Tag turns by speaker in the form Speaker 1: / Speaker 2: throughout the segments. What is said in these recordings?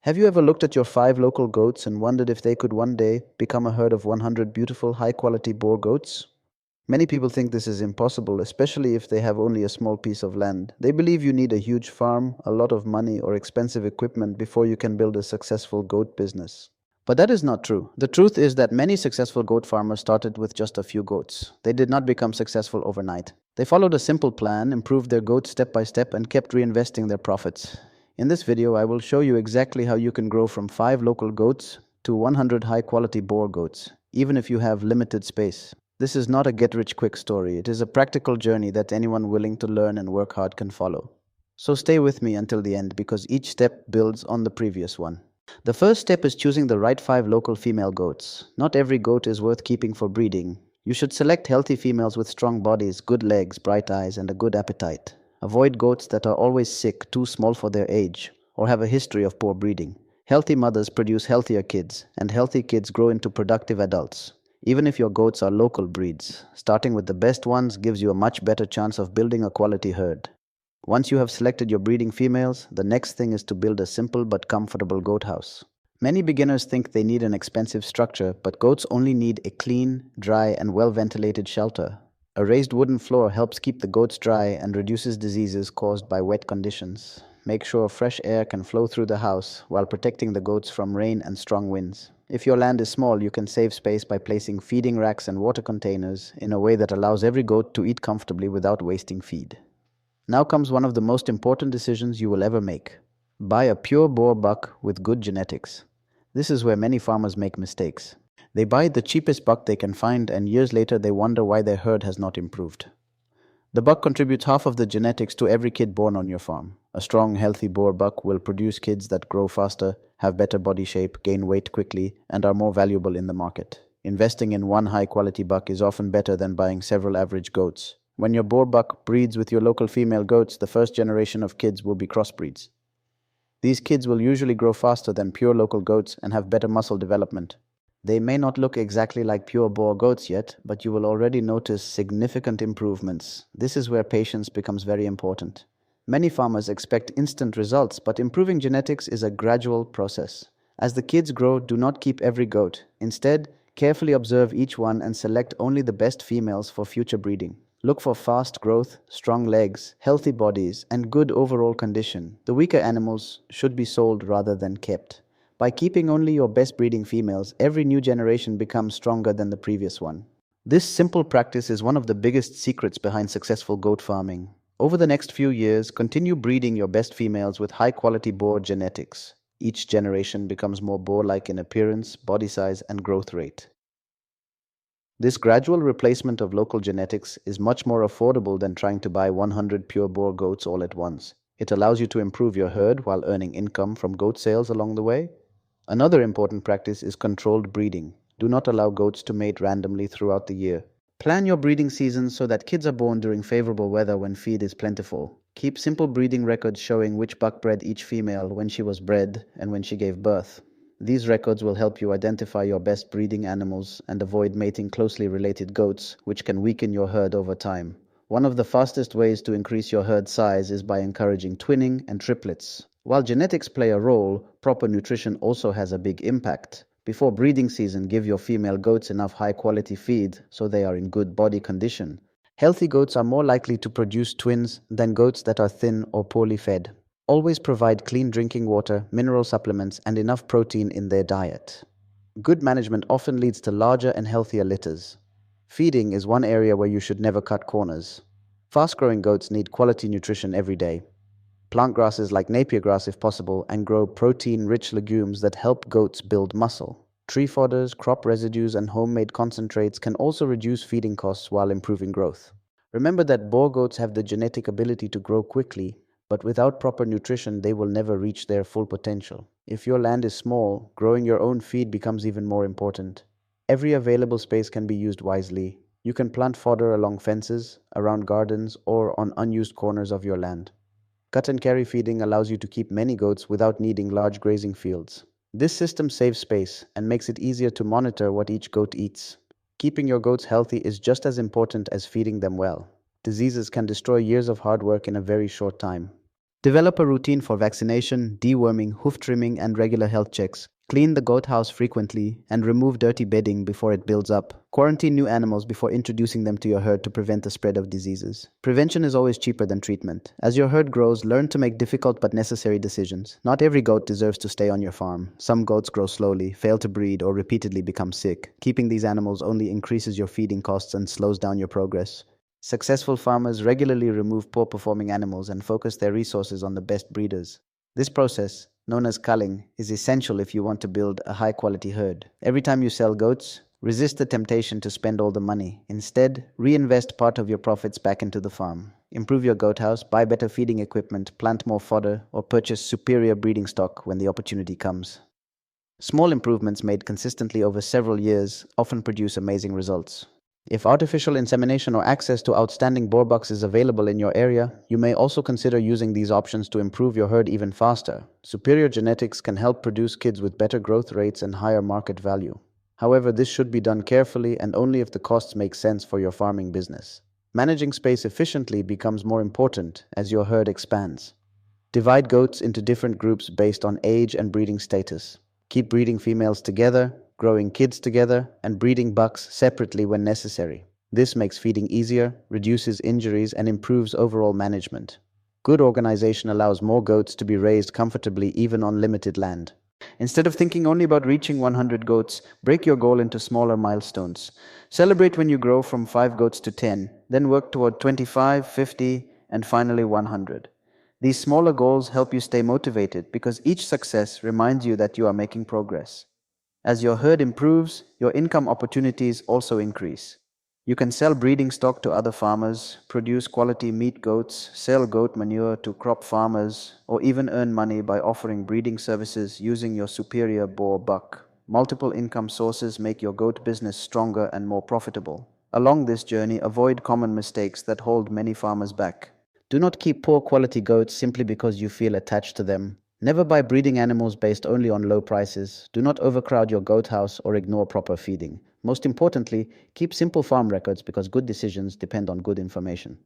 Speaker 1: Have you ever looked at your 5 local goats and wondered if they could one day become a herd of 100 beautiful, high quality Boer goats? Many people think this is impossible, especially if they have only a small piece of land. They believe you need a huge farm, a lot of money, or expensive equipment before you can build a successful goat business. But that is not true. The truth is that many successful goat farmers started with just a few goats. They did not become successful overnight. They followed a simple plan, improved their goats step by step, and kept reinvesting their profits. In this video, I will show you exactly how you can grow from 5 local goats to 100 high-quality Boer goats, even if you have limited space. This is not a get-rich-quick story. It is a practical journey that anyone willing to learn and work hard can follow. So stay with me until the end because each step builds on the previous one. The first step is choosing the right 5 local female goats. Not every goat is worth keeping for breeding. You should select healthy females with strong bodies, good legs, bright eyes, and a good appetite. Avoid goats that are always sick, too small for their age, or have a history of poor breeding. Healthy mothers produce healthier kids, and healthy kids grow into productive adults. Even if your goats are local breeds, starting with the best ones gives you a much better chance of building a quality herd. Once you have selected your breeding females, the next thing is to build a simple but comfortable goat house. Many beginners think they need an expensive structure, but goats only need a clean, dry, and well-ventilated shelter. A raised wooden floor helps keep the goats dry and reduces diseases caused by wet conditions. Make sure fresh air can flow through the house while protecting the goats from rain and strong winds. If your land is small, you can save space by placing feeding racks and water containers in a way that allows every goat to eat comfortably without wasting feed. Now comes one of the most important decisions you will ever make. Buy a pure Boer buck with good genetics. This is where many farmers make mistakes. They buy the cheapest buck they can find and years later they wonder why their herd has not improved. The buck contributes half of the genetics to every kid born on your farm. A strong, healthy Boer buck will produce kids that grow faster, have better body shape, gain weight quickly, and are more valuable in the market. Investing in one high-quality buck is often better than buying several average goats. When your Boer buck breeds with your local female goats, the first generation of kids will be crossbreeds. These kids will usually grow faster than pure local goats and have better muscle development. They may not look exactly like pure Boer goats yet, but you will already notice significant improvements. This is where patience becomes very important. Many farmers expect instant results, but improving genetics is a gradual process. As the kids grow, do not keep every goat. Instead, carefully observe each one and select only the best females for future breeding. Look for fast growth, strong legs, healthy bodies, and good overall condition. The weaker animals should be sold rather than kept. By keeping only your best breeding females, every new generation becomes stronger than the previous one. This simple practice is one of the biggest secrets behind successful goat farming. Over the next few years, continue breeding your best females with high-quality Boer genetics. Each generation becomes more Boer-like in appearance, body size, and growth rate. This gradual replacement of local genetics is much more affordable than trying to buy 100 pure Boer goats all at once. It allows you to improve your herd while earning income from goat sales along the way. Another important practice is controlled breeding. Do not allow goats to mate randomly throughout the year. Plan your breeding seasons so that kids are born during favorable weather when feed is plentiful. Keep simple breeding records showing which buck bred each female, when she was bred, and when she gave birth. These records will help you identify your best breeding animals and avoid mating closely related goats, which can weaken your herd over time. One of the fastest ways to increase your herd size is by encouraging twinning and triplets. While genetics play a role, proper nutrition also has a big impact. Before breeding season, give your female goats enough high-quality feed so they are in good body condition. Healthy goats are more likely to produce twins than goats that are thin or poorly fed. Always provide clean drinking water, mineral supplements, and enough protein in their diet. Good management often leads to larger and healthier litters. Feeding is one area where you should never cut corners. Fast-growing goats need quality nutrition every day. Plant grasses like Napier grass if possible, and grow protein-rich legumes that help goats build muscle. Tree fodders, crop residues, and homemade concentrates can also reduce feeding costs while improving growth. Remember that Boer goats have the genetic ability to grow quickly, but without proper nutrition, they will never reach their full potential. If your land is small, growing your own feed becomes even more important. Every available space can be used wisely. You can plant fodder along fences, around gardens, or on unused corners of your land. Cut and carry feeding allows you to keep many goats without needing large grazing fields. This system saves space and makes it easier to monitor what each goat eats. Keeping your goats healthy is just as important as feeding them well. Diseases can destroy years of hard work in a very short time. Develop a routine for vaccination, deworming, hoof trimming, and regular health checks. Clean the goat house frequently and remove dirty bedding before it builds up. Quarantine new animals before introducing them to your herd to prevent the spread of diseases. Prevention is always cheaper than treatment. As your herd grows, learn to make difficult but necessary decisions. Not every goat deserves to stay on your farm. Some goats grow slowly, fail to breed, or repeatedly become sick. Keeping these animals only increases your feeding costs and slows down your progress. Successful farmers regularly remove poor-performing animals and focus their resources on the best breeders. This process, known as culling, is essential if you want to build a high-quality herd. Every time you sell goats, resist the temptation to spend all the money. Instead, reinvest part of your profits back into the farm. Improve your goat house, buy better feeding equipment, plant more fodder, or purchase superior breeding stock when the opportunity comes. Small improvements made consistently over several years often produce amazing results. If artificial insemination or access to outstanding Boer bucks is available in your area, you may also consider using these options to improve your herd even faster. Superior genetics can help produce kids with better growth rates and higher market value. However, this should be done carefully and only if the costs make sense for your farming business. Managing space efficiently becomes more important as your herd expands. Divide goats into different groups based on age and breeding status. Keep breeding females together, growing kids together, and breeding bucks separately when necessary. This makes feeding easier, reduces injuries, and improves overall management. Good organization allows more goats to be raised comfortably even on limited land. Instead of thinking only about reaching 100 goats, break your goal into smaller milestones. Celebrate when you grow from 5 goats to 10, then work toward 25, 50, and finally 100. These smaller goals help you stay motivated because each success reminds you that you are making progress. As your herd improves, your income opportunities also increase. You can sell breeding stock to other farmers, produce quality meat goats, sell goat manure to crop farmers, or even earn money by offering breeding services using your superior Boer buck. Multiple income sources make your goat business stronger and more profitable. Along this journey, avoid common mistakes that hold many farmers back. Do not keep poor quality goats simply because you feel attached to them. Never buy breeding animals based only on low prices. Do not overcrowd your goat house or ignore proper feeding. Most importantly, keep simple farm records because good decisions depend on good information.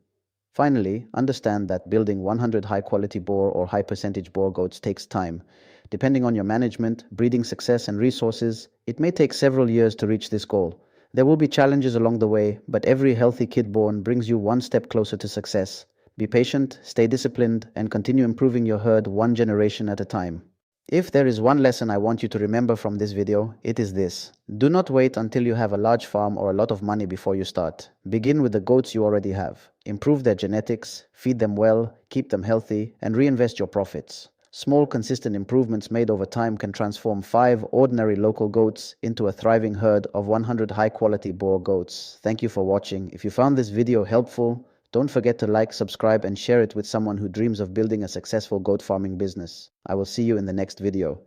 Speaker 1: Finally, understand that building 100 high-quality Boer or high-percentage Boer goats takes time. Depending on your management, breeding success, and resources, it may take several years to reach this goal. There will be challenges along the way, but every healthy kid born brings you one step closer to success. Be patient, stay disciplined, and continue improving your herd one generation at a time. If there is one lesson I want you to remember from this video, it is this. Do not wait until you have a large farm or a lot of money before you start. Begin with the goats you already have. Improve their genetics, feed them well, keep them healthy, and reinvest your profits. Small, consistent improvements made over time can transform 5 ordinary local goats into a thriving herd of 100 high-quality Boer goats. Thank you for watching. If you found this video helpful, don't forget to like, subscribe, and share it with someone who dreams of building a successful goat farming business. I will see you in the next video.